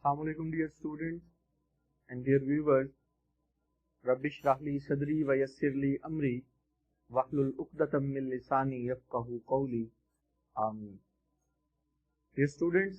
Assalamu alaikum dear students and dear viewers. Rabbi shrah li sadri wa yassir li amri wahlul uqdatam min lisani yafqahu qawli. Amin. Dear students,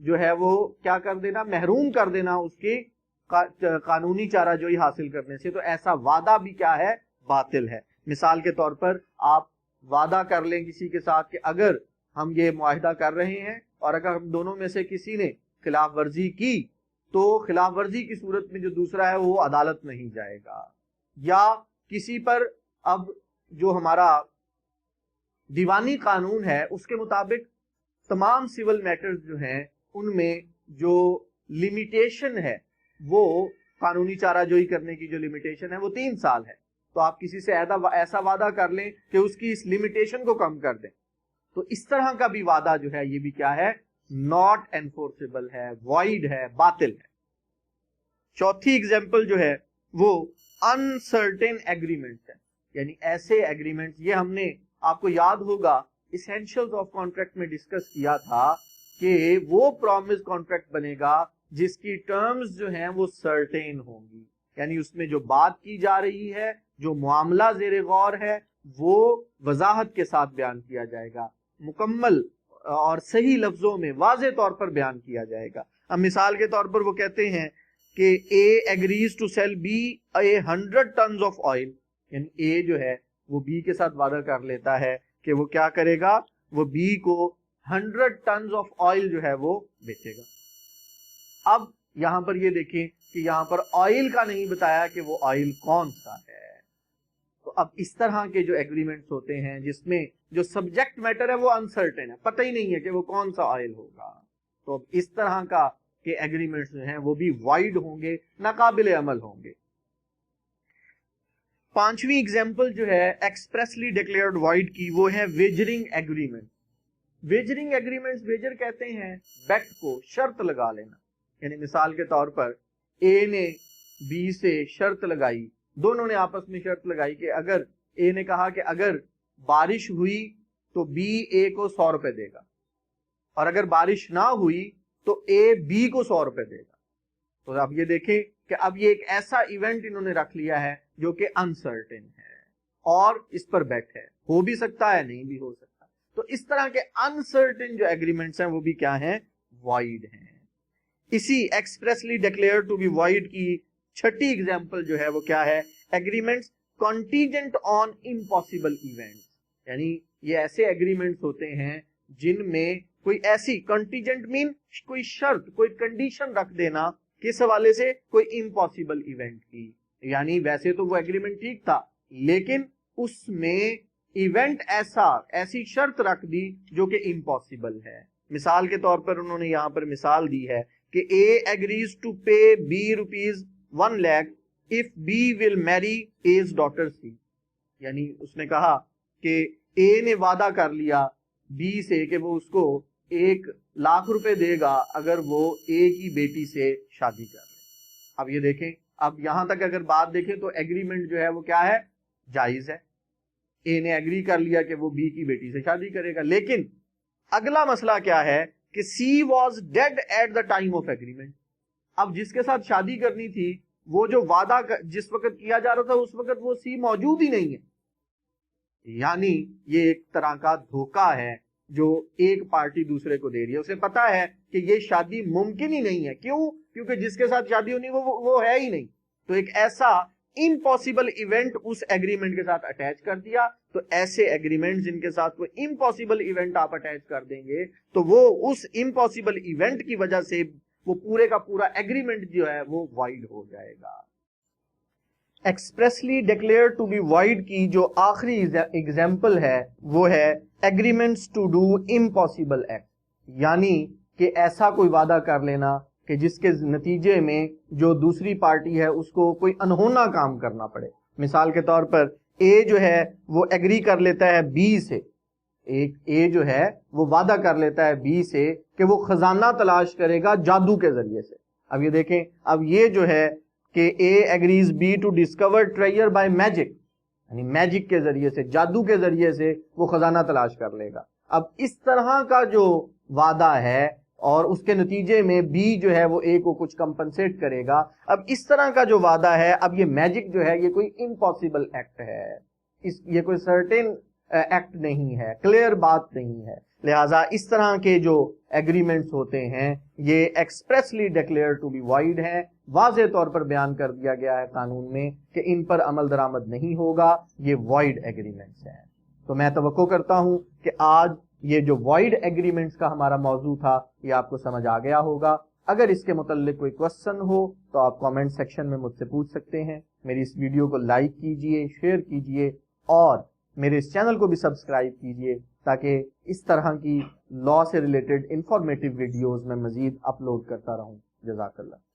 جو ہے وہ کیا کر دینا, محروم کر دینا اس کی قانونی چارہ جوئی حاصل کرنے سے, تو ایسا وعدہ بھی کیا ہے, باطل ہے. مثال کے طور پر آپ وعدہ کر لیں کسی کے ساتھ کہ اگر ہم یہ معاہدہ کر رہے ہیں اور اگر ہم دونوں میں سے کسی نے خلاف ورزی کی تو خلاف ورزی کی صورت میں جو دوسرا ہے وہ عدالت نہیں جائے گا. یا کسی پر اب جو ہمارا دیوانی قانون ہے اس کے مطابق تمام سول میٹرز جو ہیں ان میں جو لمیٹیشن ہے وہ قانونی چارہ جوئی کرنے کی جو لمیٹیشن ہے وہ 3 سال ہے, تو آپ کسی سے ایسا وعدہ کر لیں کہ اس کی اس لمیٹیشن کو کم کر دیں, تو اس طرح کا بھی وعدہ جو ہے یہ بھی کیا ہے, ناٹ انفورسیبل ہے, وائڈ ہے, باطل ہے. چوتھی ایگزامپل جو ہے وہ انسرٹن ایگریمنٹ ہے, یعنی ایسے ایگریمنٹ, یہ ہم نے آپ کو یاد ہوگا ایسینشیلز آف کانٹریکٹ میں ڈسکس کیا تھا کہ وہ پرومس کانٹریکٹ بنے گا جس کی ٹرمز جو ہیں وہ سرٹین ہوں گی, یعنی اس میں جو بات کی جا رہی ہے, جو معاملہ زیر غور ہے وہ وضاحت کے ساتھ بیان کیا جائے گا, مکمل اور صحیح لفظوں میں واضح طور پر بیان کیا جائے گا. اب مثال کے طور پر وہ کہتے ہیں کہ A agrees to sell B 100 tons of oil, یعنی A جو ہے وہ B کے ساتھ وعدہ کر لیتا ہے کہ وہ کیا کرے گا, وہ B کو 100 tons of oil جو ہے وہ بیچے گا. اب یہاں پر یہ دیکھیں کہ یہاں پر آئل کا نہیں بتایا کہ وہ آئل کون سا ہے. تو اب اس طرح کے جو ایگریمنٹس ہوتے ہیں جس میں جو سبجیکٹ میٹر ہے وہ انسرٹن ہے, پتہ ہی نہیں ہے کہ وہ کون سا آئل ہوگا, تو اب اس طرح کا کہ ایگریمنٹس جو ہیں وہ بھی وائڈ ہوں گے, ناقابل عمل ہوں گے. 5ویں ایگزامپل جو ہے ایکسپریسلی ڈکلیئرڈ وائڈ کی, وہ ہے ویجرنگ ایگریمنٹ. ویجرنگ ایگریمنٹس, ویجر کہتے ہیں بیٹ کو, شرط لگا لینا, یعنی مثال کے طور پر اے نے بی سے شرط لگائی, دونوں نے آپس میں شرط لگائی کہ اگر اے نے کہا کہ اگر بارش ہوئی تو بی اے کو 100 روپے دے گا, اور اگر بارش نہ ہوئی تو اے بی کو 100 روپے دے گا. تو اب یہ دیکھیں کہ اب یہ ایک ایسا ایونٹ انہوں نے رکھ لیا ہے جو کہ انسرٹن ہے اور اس پر بیٹ ہے, ہو بھی سکتا ہے نہیں بھی ہو سکتا. تو اس طرح کے انسرٹن جو ایگریمنٹس ہیں وہ بھی کیا ہیں, وائڈ ہیں. اسی expressly declare to be void کی 6ٹھی ایگزامپل جو ہے وہ کیا ہے, agreements contingent on impossible events, یعنی یہ ایسے ایگریمنٹس ہوتے ہیں جن میں کوئی ایسی کنٹینجنٹ مین کوئی شرط, کوئی کنڈیشن رکھ دینا کس حوالے سے, کوئی امپاسبل ایونٹ کی. یعنی ویسے تو وہ ایگریمنٹ ٹھیک تھا لیکن اس میں ایونٹ ایسی شرط رکھ دی جو کہ امپاسبل ہے. مثال کے طور پر انہوں نے یہاں پر مثال دی ہے کہ A agrees to pay B ₹1 lakh if B will marry A's daughter C, یعنی اس نے کہا کہ A نے وعدہ کر لیا B سے کہ وہ اس کو 1 لاکھ روپے دے گا اگر وہ A کی بیٹی سے شادی کر لے. اب یہ دیکھیں, اب یہاں تک اگر بات دیکھیں تو ایگریمنٹ جو ہے وہ کیا ہے, جائز ہے. A نے ایگری کر لیا کہ وہ B کی بیٹی سے شادی کرے گا, لیکن اگلا مسئلہ کیا ہے کہ C was dead at the time of agreement. اب جس کے ساتھ شادی کرنی تھی وہ جو وعدہ جس وقت کیا جا رہا تھا اس وقت وہ C موجود ہی نہیں ہے. یعنی یہ ایک طرح کا دھوکہ ہے جو ایک پارٹی دوسرے کو دے رہی ہے. اسے پتا ہے کہ یہ شادی ممکن ہی نہیں ہے. کیوں؟ کیونکہ جس کے ساتھ شادی ہونی وہ ہے ہی نہیں. تو ایک ایسا امپاسبل ایونٹ اس ایگریمنٹ کے ساتھ اٹیچ کر دیا. تو ایسے ایگریمنٹ جن کے ساتھ وہ امپاسبل ایونٹ آپ اٹیچ کر دیں گے تو وہ اس امپاسبل ایونٹ کی وجہ سے وہ پورے کا پورا ایگریمنٹ جو ہے وہ وائڈ ہو جائے گا. Expressly declare to be void کی جو آخری ایگزامپل ہے وہ ہے agreements to do impossible act, یعنی کہ ایسا کوئی وعدہ کر لینا کہ جس کے نتیجے میں جو دوسری پارٹی ہے اس کو کوئی انہونا کام کرنا پڑے. مثال کے طور پر اے جو ہے وہ ایگری کر لیتا ہے بی سے, اے جو ہے وہ وعدہ کر لیتا ہے بی سے کہ وہ خزانہ تلاش کرے گا جادو کے ذریعے سے. اب یہ دیکھیں, اب یہ جو ہے کہ A agrees B to discover treasure by magic, یعنی میجک کے ذریعے سے, جادو کے ذریعے سے وہ خزانہ تلاش کر لے گا. اب اس طرح کا جو وعدہ ہے اور اس کے نتیجے میں بی جو ہے وہ اے کو کچھ کمپنسیٹ کرے گا. اب اس طرح کا جو وعدہ ہے, اب یہ میجک جو ہے یہ کوئی امپاسبل ایکٹ ہے, یہ کوئی سرٹن ایکٹ نہیں ہے, کلیئر بات نہیں ہے. لہٰذا اس طرح کے جو ایگریمنٹس ہوتے ہیں یہ expressly declare to be void ہیں، واضح طور پر بیان کر دیا گیا ہے قانون میں کہ ان پر عمل درآمد نہیں ہوگا، یہ وائڈ ایگریمنٹس ہیں۔ تو میں توقع کرتا ہوں کہ آج یہ جو وائڈ ایگریمنٹس کا ہمارا موضوع تھا یہ آپ کو سمجھ آ گیا ہوگا۔ اگر اس کے متعلق کوئی کوسچن ہو تو آپ کامنٹ سیکشن میں مجھ سے پوچھ سکتے ہیں۔ میری اس ویڈیو کو لائک کیجئے، شیئر کیجئے اور میرے اس چینل کو بھی سبسکرائب کیجئے تاکہ اس طرح کی لا سے ریلیٹڈ انفارمیٹیو ویڈیوز میں مزید اپلوڈ کرتا رہوں۔ جزاک اللہ۔